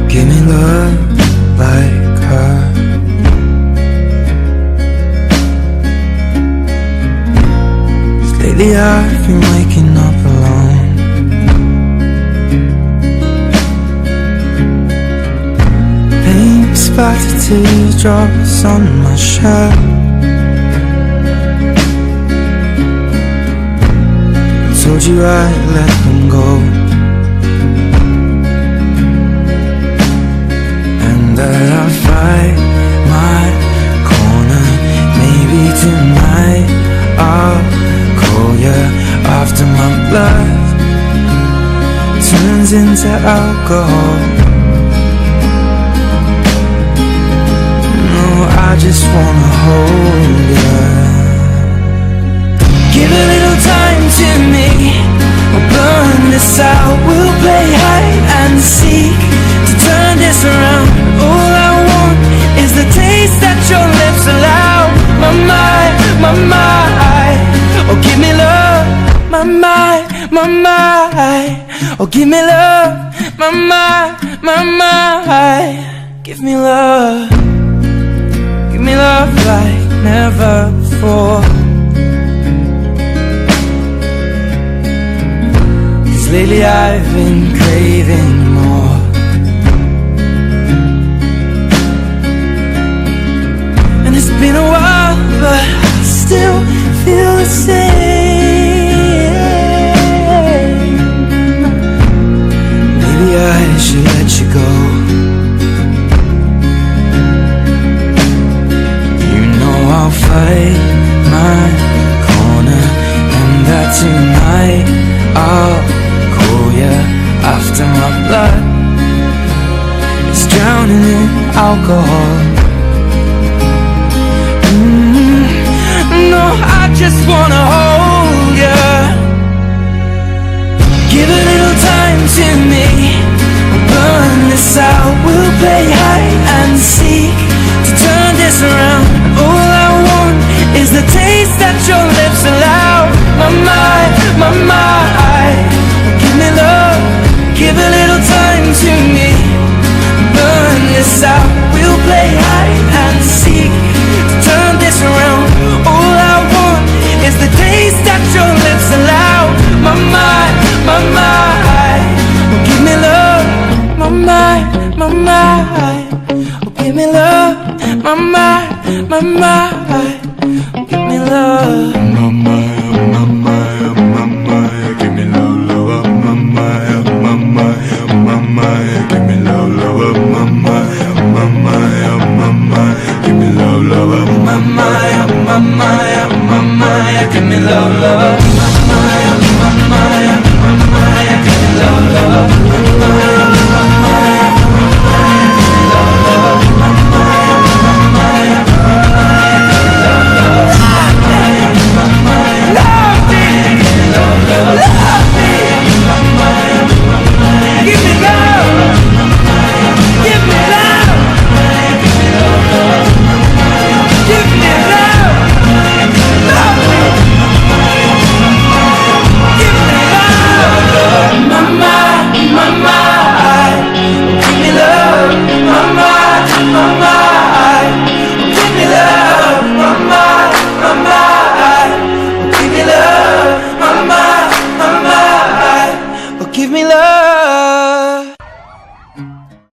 Give me love like her. 'Cause lately I've been waking up alone. Paint splattered teardrops on my shirt. Told you I'd let them go, and that I'll fight my corner. Maybe tonight I'll call you after my blood turns into alcohol. No, I just wanna hold you. Give a little time to me, we'll burn this out. We'll play hide and seek to turn this around. All I want is the taste that your lips allow. My mind, my mind. Oh, give me love. My mind, my mind. Oh, give me love. My mind, my mind. Give me love. Give me love like never before. Lately I've been craving more. And it's been a while, but I still feel the same. Maybe I should let you go. You know I'll fight my corner, and that tonight I'll after my blood is drowning in alcohol. No, I just wanna hold you. Give a little time to me, we'll burn this out. We'll play hide and seek to turn this around. All I want is the taste that your lips allow. My mind, my mind. Give me love. Give a little time to me, burn this out. We'll play hide and seek to turn this around. All I want is the taste that your lips allow. My mind, my mind. Oh, give me love. My mind, my mind. Oh, give me love. My mind, my mind. Oh, give me love. My mind, my mind, my mind. Give me love, love, my mind. Give me love, love, my mind, my mind, my mind. Give me love, love, my mind, my mind, my mind. Give me love, love, my mind, my mind, my mind. Give me love, love, my mind, my mind, my mind. Give me love, love, my mind, my mind, my mind. Give me love, love, my mind, my mind. Love me, give me love, love, love me, my mind, my mind. Give me love. Give me love. Give me love, love. Give me love. Love me. Give me love. My mind, my mind. Give me love. My mind, my mind. Give me love. My mind, my mind. Give me love. My mind, my mind. Oh, give me love.